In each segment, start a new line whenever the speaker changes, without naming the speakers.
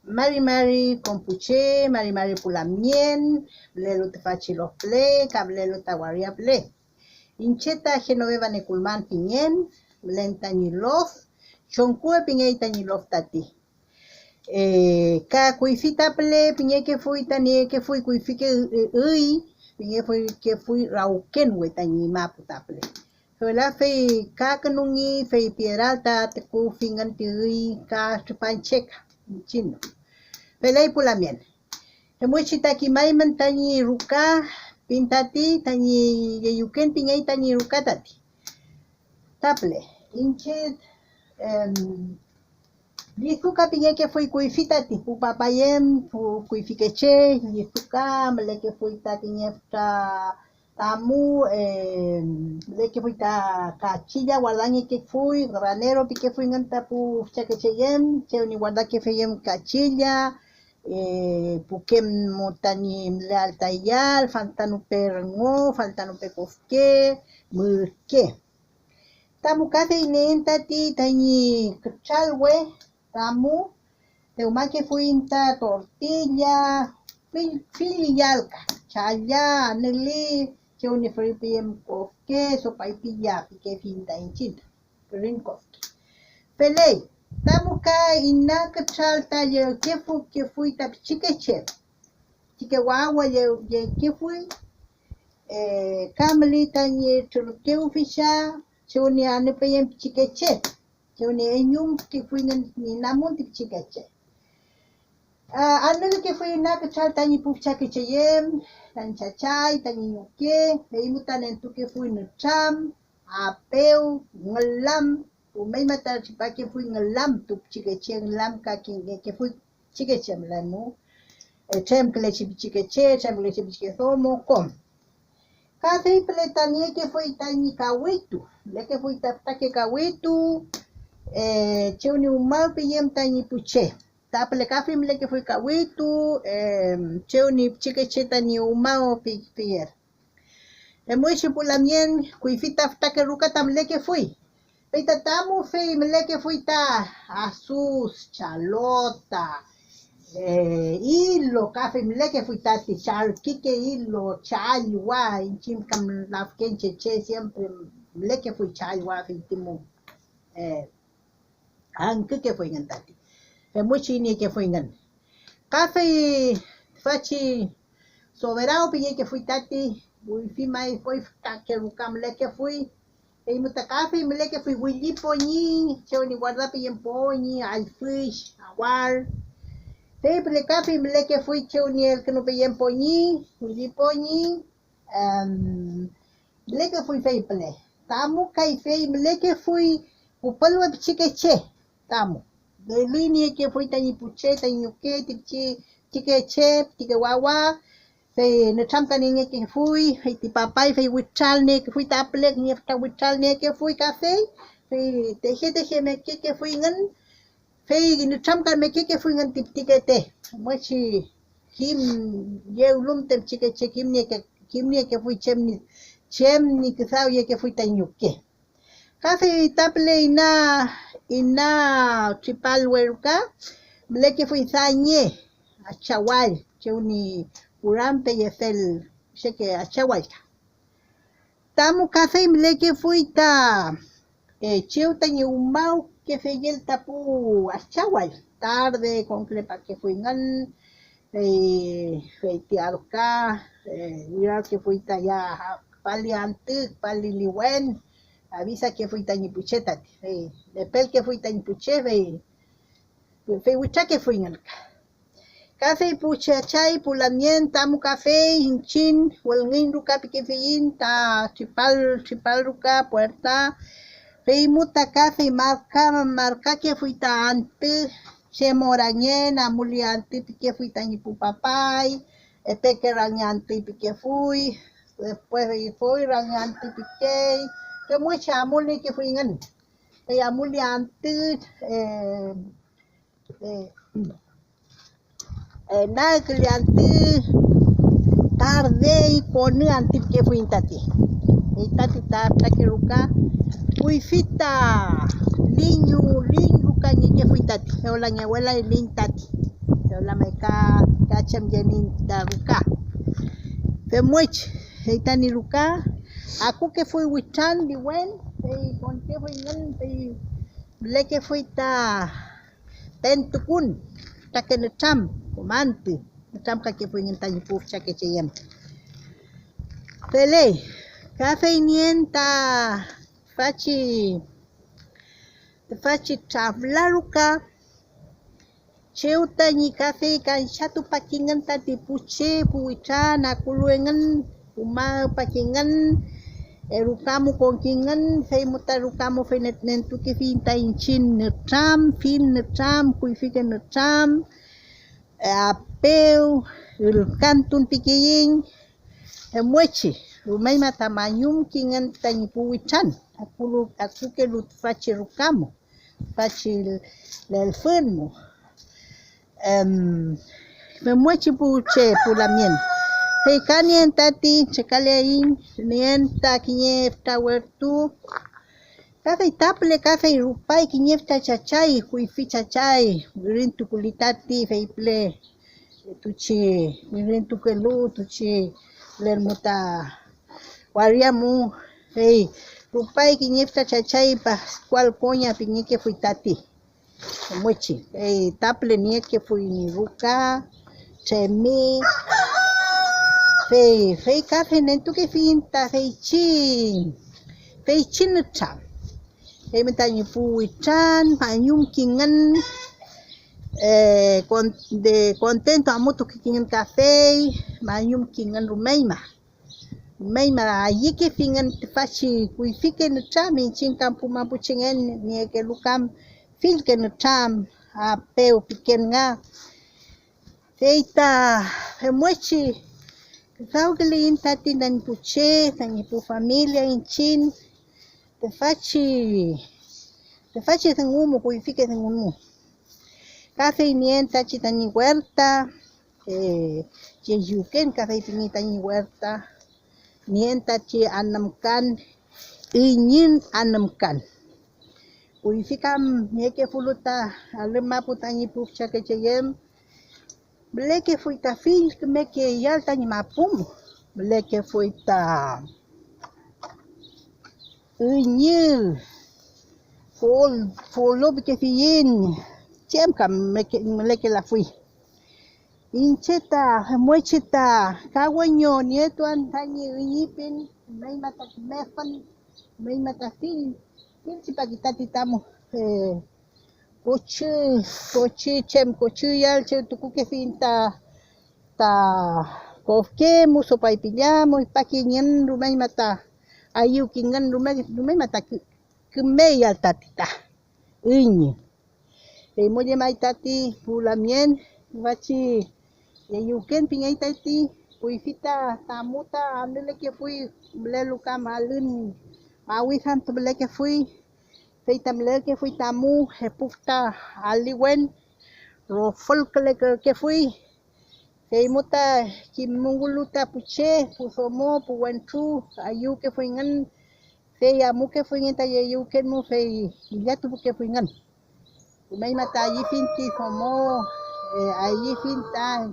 Mari compuche, mari pulamien, blelu tefachilo ple, cablelu tawaria ple. Incheta Genoveva neculman piñen, blenta nilof, choncue piñeita nilof tati. Ka kuifita ple, piñe que fui tani que fui kuifike piñe fui que fui rauken wetani maputa ple. Sola fei ka kanungi fei piedalta te ku fingan tiri ka chupancheka chino. Pelei pulamien. Emuchita ki maiman tani ruka pintati tani yeyuken piñei tani ruka tati. Taple. Inchet Lizuka piñe que fui kuifitati pu papayem pu kuifikeche lizuka mele que fui tati ñefta tamu mele que fui ta cachilla guardani que fui granero pique fui nganta pu chakecheyem cheuni guarda que feyem cachilla pukem motani mle altayal faltanu perngo faltanu pekofke murke tamu kafe inentati tani kchalwe tamu teuma que fui inta tortilla filiyalka chaya neli cheuni fripiem kofke sopaipilla pique finta inchinta rinkofke pelei tamu ka inna kchalta ye que fui tap chikeche chike wawa ye que fui kamli tani turke ufisha cheuni ane peyem chikeche cheuni enyum que fui ni namun tip chikeche anel que fui na kchal tani pufcha que cheyem tan chachay tani yuke peimutan en tu que fui no cham apeu ngolam umay mata chipa que fui ngolam tu chikeche ngolam ka que fui chikeche mlanu chem que le chikeche chem le chikeche somo kom Kasi peletanie que fui tani kawitu le que fui tapta que kawitu cheuni umal piyem tani puche taple kafi mle que fui kawitu cheuni chikeche tani umao pier muy chipulamien kuifita fta que ruka tamle que fui peita tamu fei mle que fui ta asus chalota hilo kafe mle que fui tati chal kike hilo chalwa inchim kam lafken cheche siempre mle que fui chalwa fitimu anke que fui ngantati muy chini que fui ngan kafe fachi soberano pille que fui tati fui fimai fui que rukam mle que fui e muta kafe mle que fui willipo ni choni guarda pille poñi al fish awar Teple kafi mle que fui cheuni el que no peyen poñi, poñi, mle que fui fei ple. Tamu kai fei mle que fui upalwa pichikeche. Tamu. De línea que fui tani puche, tani yuke, chikeche, tike wawa. Fei ne chamka ni que fui, fei ti papai fei wichal ne que fui taple, ni fta wichal ne que fui café. Fei teje me que fui ngan. Fei ni chamka me que fui ngan tip tikete mochi kim ye ulum tem chikeche kim ne que fui chem ni que sao ye que fui tanyuke kafe taple ina chipal weruka mle que fui sañe achawal cheuni urampe ye fel que achawal tamu kafe mle que fui ta cheu tanyu mau que fue el tapu achawal tarde con clepa que fui ngan tiarca mira que fui ya pali antic pali liwen avisa que fui tani pucheta de pel que fui tani puche fe wicha que fui ngan café puche chai pulamien tamu café hinchin walngin ruka que fein ta chipal ruka puerta Fei muta café marca que fui ta ante che morañen amuli ante pique fui ta ni pupapai peque rañante pique fui después fui rañante pique que mucha amuli que fui ngan amuli ante nada que le ante tarde y pone ante que fui tati y tati que ruka Uifita, liñu, cañi que fui tati, o la mi abuela y lin tati. la maika kacham jenin ta ruka femuech heitani ruka aku que fui wichan di wen pe con que fui ngan pe le que fui ta tentukun ta que ne cham comante cham ka que fui ngan ta puf cha que cheyem pele café nienta faci chavla ruka cheuta ni café kan chatu pakingan tati puche puicha na kuluengan uma pakingan erukamu konkingan fei muta rukamu fei net nentu ke fin ta inchin netram fin netram kuifiken netram apeu el kantun pikiyin emuechi rumai mata mayum kingan tani puichan aku ke lut faci rukamu faci lelfunmu me muechi puche pulamien hei kanien tati chekalein nienta kinyefta wertu kafe taple kafe rupai kinyefta chachai kuifi chachai rintu kulitati feiple tuchi rintu kelu tuchi lermuta wariamu hei rupai kinyefta chachai pa cual coña piñeke fuitati muchi taple nie que fui ni ruka chemi fei café nentu que finta fei chin cha fei meta ni pui chan panyum kingan contento amuto que kingan café mayum kingan rumeima allí que fingan fachi kuifike no chami chin campo mapuchingen ni que lukam fil que no cham a peu piquen nga feita muechi sao que le intati dan puche tani pu familia in chin te fachi tengumo kuifike tengumo café nienta chitani huerta yuken café pinita ni huerta nienta chi anamkan inin anamkan uifikam nieke fuluta alema putani pukcha que cheyem bleke fuita fil que me que yalta ni mapum bleke fuita inyil folo que fiin chem kam me que la fui incheta muecheta kawaño nieto antani yipin may mata mefan may mata fil chipakitati tamo cochi chem cochi yal che tuku que finta ta kofke muso pai pillamo y pakinyan rumay mata ayu kingan rumay mata kume yal tatita iñi moye mai tati pulamien vachi yuken pingay tati kuifita tamuta andele que fui bleluka malun mawihan to bele que fui feita bele que fui tamu hepufta aliwen rofol que fui feimuta kimunguluta puche pusomo puwentu ayu que fui ngan feyamu que fui ngenta yuken mu fei yatu que fui ngan may mata yifinti somo ayi finta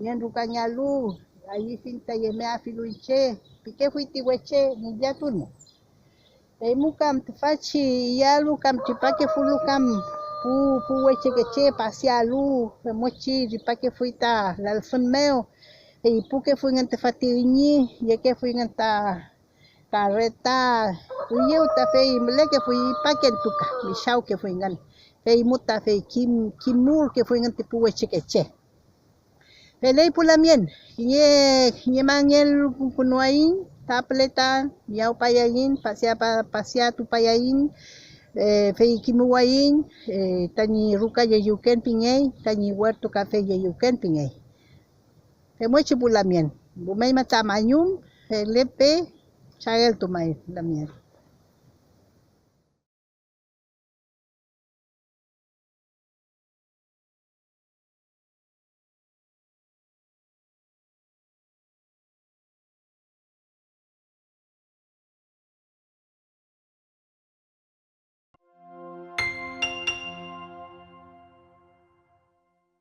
yan rukanyalu ayi finta yeme afiluiche pike fuiti weche ni jatun mukam tfachi yalu kam tipake fulu kam pu weche keche pasialu mochi tipake fuita lalfun meo puke fuingan tfati ni yeke fuingan ta carreta uyeu ta fei mleke fui paken tuka mishau que fuingan fei muta fei kimur que fuingan tipu weche keche pelei pulamien nye mangel kunuain tapleta yau payain pasea tu payain fei kimuain tani ruka yeyuken pingei tani huerto café yeyuken pingei femuechi pulamien bumei mata mayum lepe chagel tu mai lamien